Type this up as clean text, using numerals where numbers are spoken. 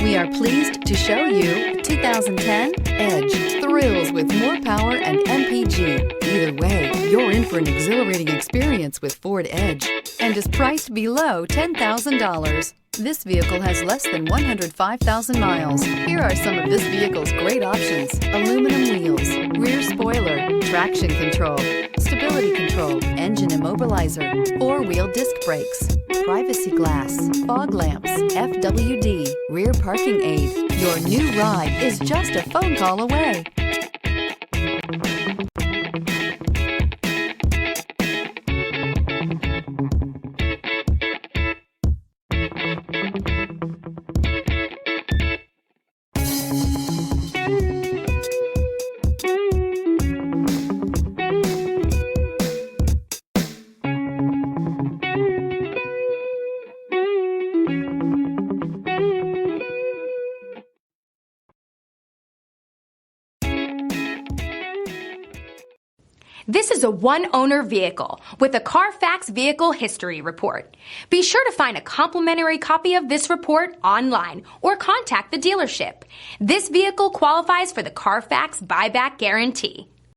We are pleased to show you 2010 Edge. Thrills with more power and MPG. Either way, you're in for an exhilarating experience with Ford Edge and is priced below $10,000. This vehicle has less than 105,000 miles. Here are some of this vehicle's great options: aluminum wheels, rear spoiler, traction control, stability control, engine immobilizer, four-wheel disc brakes, privacy glass, fog lamps, FWD, rear parking aid. Your new ride is just a phone call away. This is a one-owner vehicle with a CARFAX Vehicle History Report. Be sure to find a complimentary copy of this report online or contact the dealership. This vehicle qualifies for the CARFAX Buyback Guarantee.